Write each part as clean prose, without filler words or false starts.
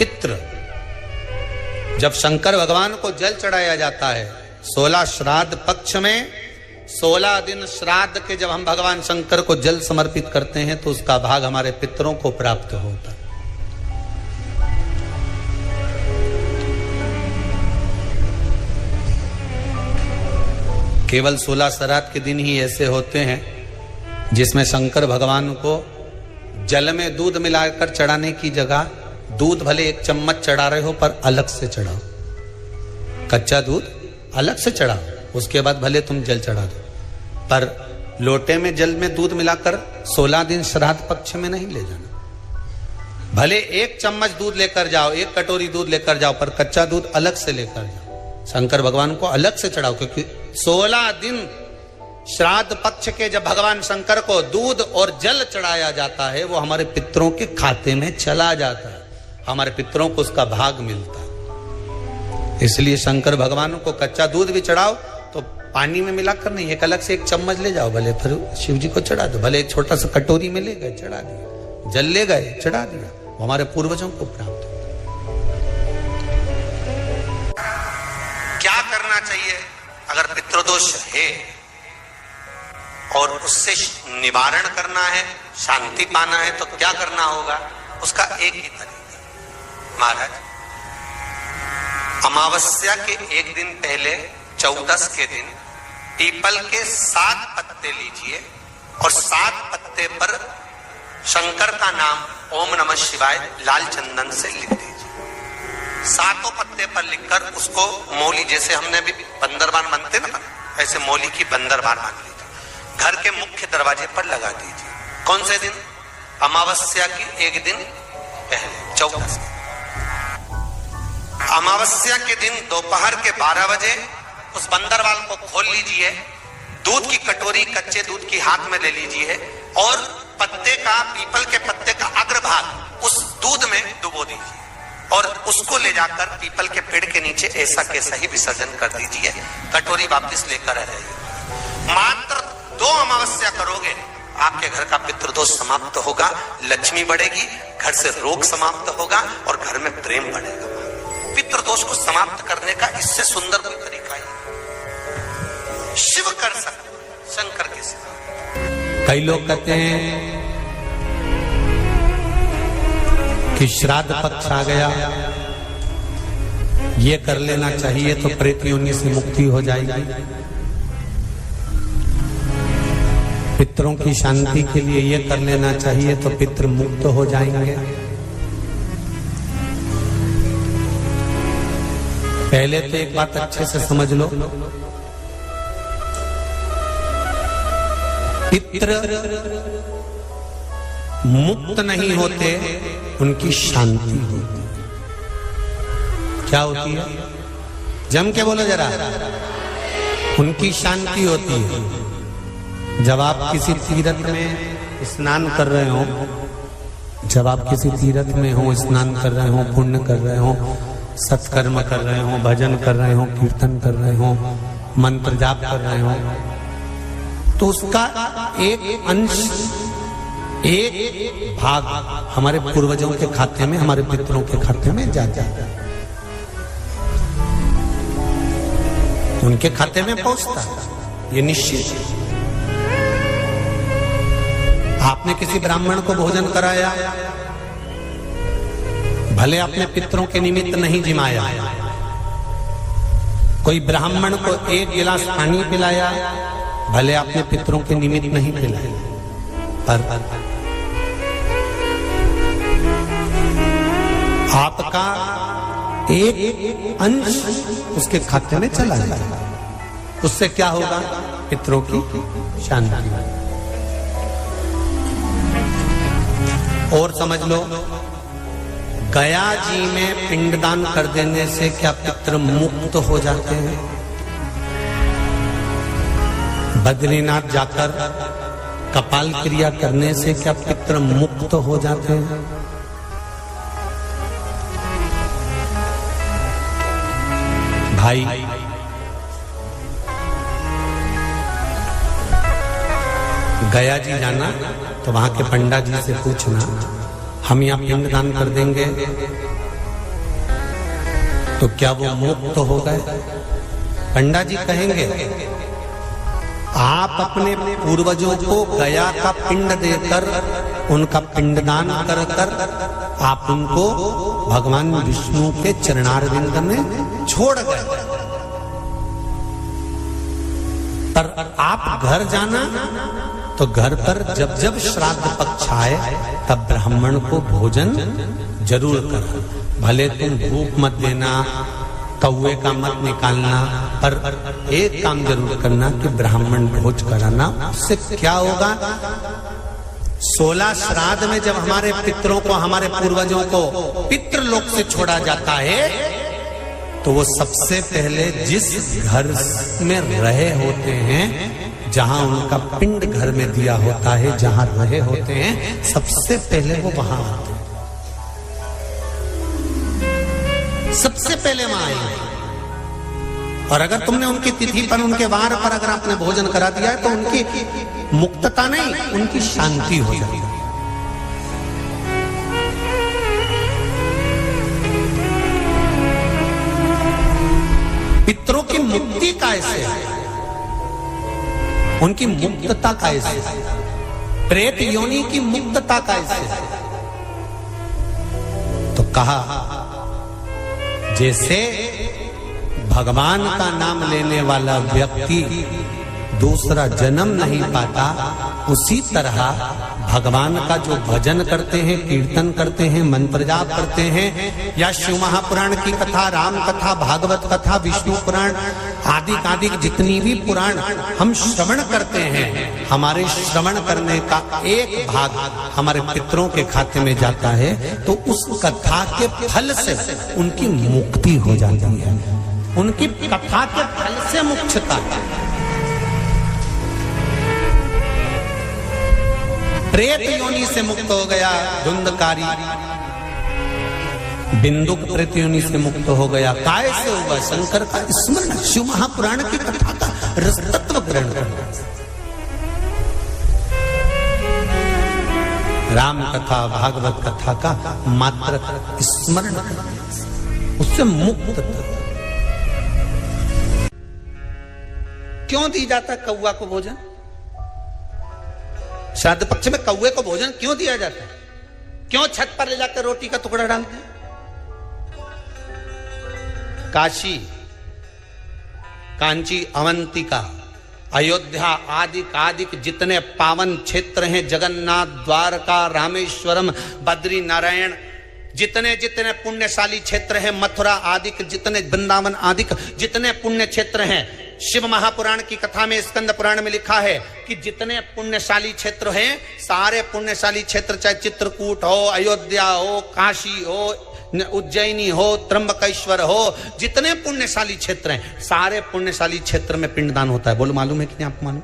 पितृ, जब शंकर भगवान को जल चढ़ाया जाता है 16 श्राद्ध पक्ष में, 16 दिन श्राद्ध के जब हम भगवान शंकर को जल समर्पित करते हैं तो उसका भाग हमारे पितरों को प्राप्त होता है। केवल 16 श्राद्ध के दिन ही ऐसे होते हैं जिसमें शंकर भगवान को जल में दूध मिलाकर चढ़ाने की जगह दूध भले 1 चम्मच चढ़ा रहे हो पर अलग से चढ़ाओ, कच्चा दूध अलग से चढ़ाओ, उसके बाद भले तुम जल चढ़ा दो, पर लोटे में जल में दूध मिलाकर 16 दिन श्राद्ध पक्ष में नहीं ले जाना। भले 1 चम्मच दूध लेकर जाओ, 1 कटोरी दूध लेकर जाओ, पर कच्चा दूध अलग से लेकर जाओ, शंकर भगवान को अलग से चढ़ाओ, क्योंकि 16 दिन श्राद्ध पक्ष के जब भगवान शंकर को दूध और जल चढ़ाया जाता है वो हमारे पितरों के खाते में चला जाता है, हमारे पितरों को उसका भाग मिलता है। इसलिए शंकर भगवान को कच्चा दूध भी चढ़ाओ तो पानी में मिलाकर नहीं, एक अलग से 1 चम्मच ले जाओ, भले फिर शिव जी को चढ़ा दो, भले एक छोटा सा कटोरी में ले गए चढ़ा दिया, जल ले गए चढ़ा दिया, वो हमारे पूर्वजों को प्राप्त है। क्या करना चाहिए अगर पितृदोष है और उससे निवारण करना है, शांति पाना है, तो क्या करना होगा? उसका एक ही तरीका महाराज, अमावस्या के 1 दिन पहले 14 के दिन पीपल के 7 पत्ते लीजिए और 7 पत्ते पर शंकर का नाम ओम नमः शिवाय लाल चंदन से लिख दीजिए। 7 पत्ते पर लिखकर उसको मौली, जैसे हमने अभी बंदरबान बनते ना, ऐसे मौली की बंदरबान मान लीजिए, घर के मुख्य दरवाजे पर लगा दीजिए। कौन से दिन? अमावस्या की 1 दिन पहले 14। अमावस्या के दिन दोपहर के 12 बजे उस बंदरवाल को खोल लीजिए, दूध की कटोरी कच्चे दूध की हाथ में ले लीजिए और पत्ते का, पीपल के पत्ते का अग्रभाग उस दूध में डुबो दीजिए और उसको ले जाकर पीपल के पेड़ के नीचे ऐसा कैसा ही विसर्जन कर दीजिए, कटोरी वापस लेकर आ जाइए। मात्र 2 अमावस्या करोगे, आपके घर का पितृदोष समाप्त होगा, लक्ष्मी बढ़ेगी, घर से रोग समाप्त होगा और घर में प्रेम बढ़ेगा। पितृदोष को समाप्त करने का इससे सुंदर कोई तरीका ही शिव कर सकते, शंकर के सिवा। कई लोग कहते हैं कि श्राद्ध पक्ष आ गया, ये कर लेना चाहिए तो प्रेत योनि से मुक्ति हो जाएगी, पितरों की शांति के लिए ये कर लेना चाहिए तो पितृ मुक्त हो जाएंगे। पहले तो एक बात अच्छे से समझ लो, पितृ मुक्त नहीं होते, उनकी शांति होती। क्या होती है? जम के बोलो जरा। उनकी शांति होती है। जब आप किसी तीर्थ में स्नान कर रहे हो, जब आप किसी तीर्थ में हो, स्नान कर रहे हो, पुण्य कर रहे हो, सत्कर्म कर रहे हो, भजन कर रहे हो, कीर्तन कर रहे हो, मंत्र जाप कर रहे हो, तो उसका एक अंश, एक भाग हमारे पूर्वजों के खाते में, हमारे पितरों के खाते में जाता है, उनके खाते में पहुंचता है, ये निश्चित है। आपने किसी ब्राह्मण को भोजन कराया, भले अपने पितरों के निमित्त नहीं जिमाया, कोई ब्राह्मण को 1 गिलास पानी पिलाया, भले अपने पितरों के निमित्त नहीं पिलाया, पर आपका एक अंश उसके खाते में चला जाएगा। उससे क्या होगा? पितरों की शांति। और समझ लो, गया जी में पिंडदान कर देने से क्या पितृ मुक्त हो जाते हैं? बद्रीनाथ जाकर कपाल क्रिया करने से क्या पितृ मुक्त हो जाते हैं? भाई, गया जी जाना तो वहां के पंडा जी से पूछना, हम यहाँ पिंडदान कर देंगे तो क्या वो मुक्त हो गए? पंडा जी कहेंगे आप अपने पूर्वजों को गया का पिंड देकर, उनका पिंडदान कर कर आप उनको भगवान विष्णु के चरणारविंद में छोड़ गए। पर आप घर जाना तो घर पर जब जब श्राद्ध पक्ष आए तब ब्राह्मण को भोजन जरूर करना। भले तुम भूख मत देना, कौवे का मत निकालना, पर एक काम जरूर करना कि ब्राह्मण भोज कराना। उससे क्या होगा? 16 श्राद्ध में जब हमारे पितरों को, हमारे पूर्वजों को पितृलोक से छोड़ा जाता है तो वो सबसे पहले जिस घर में रहे होते हैं, जहां उनका पिंड घर में दिया होता है, जहां रहे होते हैं, सबसे पहले वो वहां आते हैं, सबसे पहले वहां आएंगे। और अगर तुमने उनकी तिथि पर, उनके वार पर अगर आपने भोजन करा दिया है तो उनकी मुक्तता नहीं, उनकी शांति हो जाती है। पितरों की मुक्ति कैसे है? उनकी मुक्तता कैसे है? प्रेत योनि की मुक्तता कैसे है? तो कहा जैसे भगवान का नाम लेने वाला व्यक्ति दूसरा जन्म नहीं पाता, उसी तरह भगवान का जो भजन करते हैं, कीर्तन करते हैं, मंत्र जाप करते हैं, या शिव महापुराण की कथा, राम कथा, भागवत कथा, विष्णु पुराण आदि जितनी भी पुराण हम श्रवण करते हैं, हमारे श्रवण करने का एक भाग हमारे पितरों के खाते में जाता है, तो उस कथा के फल से उनकी मुक्ति हो जाती है। उनकी कथा के फल से मुक्तता। प्रेत योनि से मुक्त हो गया धुंधकारी, बिंदुक प्रेत योनि से मुक्त हो गया। काय से होगा? शंकर का स्मरण, शिव महापुराण की कथा का रस तत्व ग्रहण करना, राम कथा, भागवत कथा का मात्र स्मरण करना, उससे मुक्त। क्यों दी जाता कौवा को भोजन? श्राद्ध पक्ष में कौवे को भोजन क्यों दिया जाता है? क्यों छत पर ले जाकर रोटी का टुकड़ा डालते हैं? काशी, कांची, अवंतिका, अयोध्या आदि जितने पावन क्षेत्र हैं, जगन्नाथ, द्वारका, रामेश्वरम, बद्री नारायण, जितने जितने पुण्यशाली क्षेत्र हैं, मथुरा आदि जितने, वृंदावन आदि जितने पुण्य क्षेत्र हैं, शिव महापुराण की कथा में, स्कंद पुराण में लिखा है कि जितने पुण्यशाली क्षेत्र हैं, सारे पुण्यशाली क्षेत्र, चाहे चित्रकूट हो, अयोध्या हो, काशी हो, उज्जैनी हो, त्र्यंबकेश्वर हो, जितने पुण्यशाली क्षेत्र हैं, सारे पुण्यशाली क्षेत्र में पिंडदान होता है। बोलो मालूम है कि नहीं आपको? मालूम?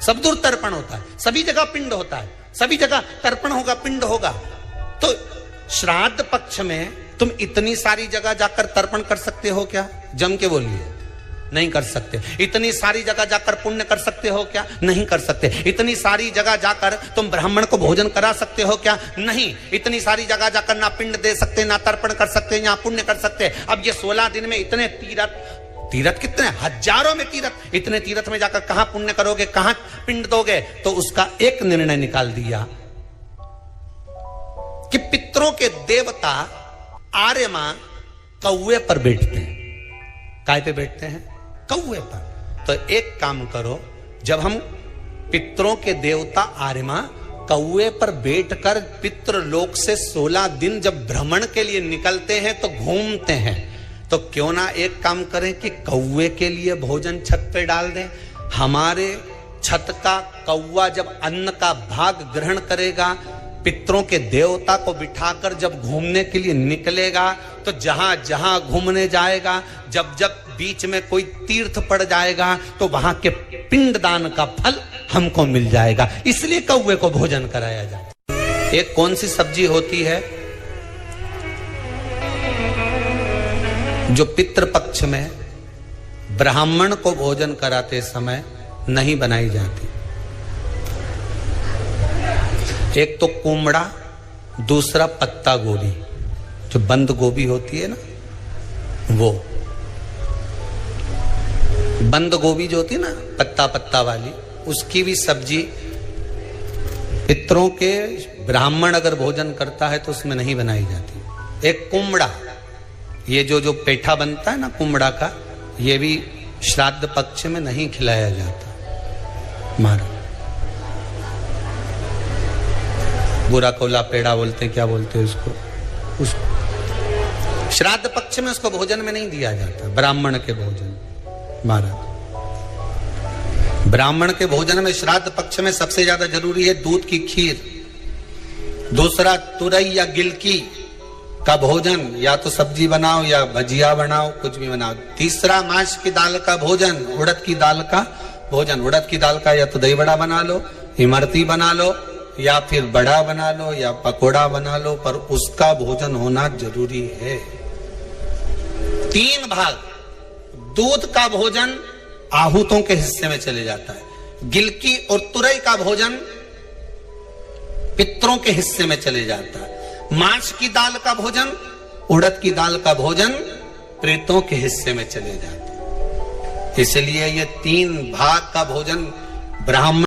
सब दूर तर्पण होता है, सभी जगह पिंड होता है, सभी जगह तर्पण होगा, पिंड होगा। तो श्राद्ध पक्ष में तुम इतनी सारी जगह जाकर तर्पण कर सकते हो क्या? जम के बोलिए, नहीं कर सकते। इतनी सारी जगह जाकर पुण्य कर सकते हो क्या? नहीं कर सकते। इतनी सारी जगह जाकर तुम ब्राह्मण को भोजन करा सकते हो क्या? नहीं। इतनी सारी जगह जाकर ना पिंड दे सकते, ना तर्पण कर सकते, ना पुण्य कर सकते। अब ये 16 दिन में इतने तीर्थ कितने हजारों में तीर्थ, इतने तीर्थ में जाकर कहां पुण्य करोगे, कहां पिंड दोगे? तो उसका एक निर्णय निकाल दिया कि पितरों के देवता आर्यमा कौवे पर बैठते हैं। काय पे बैठते हैं? कौवे पर। तो एक काम करो, जब हम पितरों के देवता आर्यमा कौवे पर बैठकर पितृलोक से 16 दिन जब भ्रमण के लिए निकलते हैं, तो घूमते हैं, तो क्यों ना एक काम करें कि कौवे के लिए भोजन छत पे डाल दें। हमारे छत का कौवा जब अन्न का भाग ग्रहण करेगा, पितरों के देवता को बिठाकर जब घूमने के लिए निकलेगा, तो जहां जहां घूमने जाएगा, जब जब बीच में कोई तीर्थ पड़ जाएगा, तो वहां के पिंडदान का फल हमको मिल जाएगा। इसलिए कौवे को भोजन कराया जाता है। एक कौन सी सब्जी होती है जो पितृपक्ष में ब्राह्मण को भोजन कराते समय नहीं बनाई जाती? एक तो कुमड़ा, दूसरा पत्ता गोभी, जो बंद गोभी होती है ना, वो बंद गोभी जो होती ना पत्ता पत्ता वाली, उसकी भी सब्जी पितरों के ब्राह्मण अगर भोजन करता है तो उसमें नहीं बनाई जाती। एक कुमड़ा, ये जो पेठा बनता है ना कुमड़ा का, ये भी श्राद्ध पक्ष में नहीं खिलाया जाता। महाराज बुरा कोला पेड़ा बोलते हैं, क्या बोलते हैं उसको श्राद्ध पक्ष में उसको भोजन में नहीं दिया जाता, ब्राह्मण के भोजन। महाराज ब्राह्मण के भोजन में श्राद्ध पक्ष में सबसे ज्यादा जरूरी है दूध की खीर, दूसरा तुरई या गिलकी का भोजन, या तो सब्जी बनाओ या भजिया बनाओ, कुछ भी बनाओ। तीसरा मांस की दाल का भोजन, उड़द की दाल का भोजन। उड़द की दाल का या तो दही बड़ा बना लो, इमरती बना लो, या फिर बड़ा बना लो, या पकोड़ा बना लो, पर उसका भोजन होना जरूरी है। 3 भाग दूध का भोजन आहूतों के हिस्से में चले जाता है, गिलकी और तुरई का भोजन पितरों के हिस्से में चले जाता है, मांस की दाल का भोजन, उड़द की दाल का भोजन प्रेतों के हिस्से में चले जाता है। इसलिए ये 3 भाग का भोजन ब्राह्मण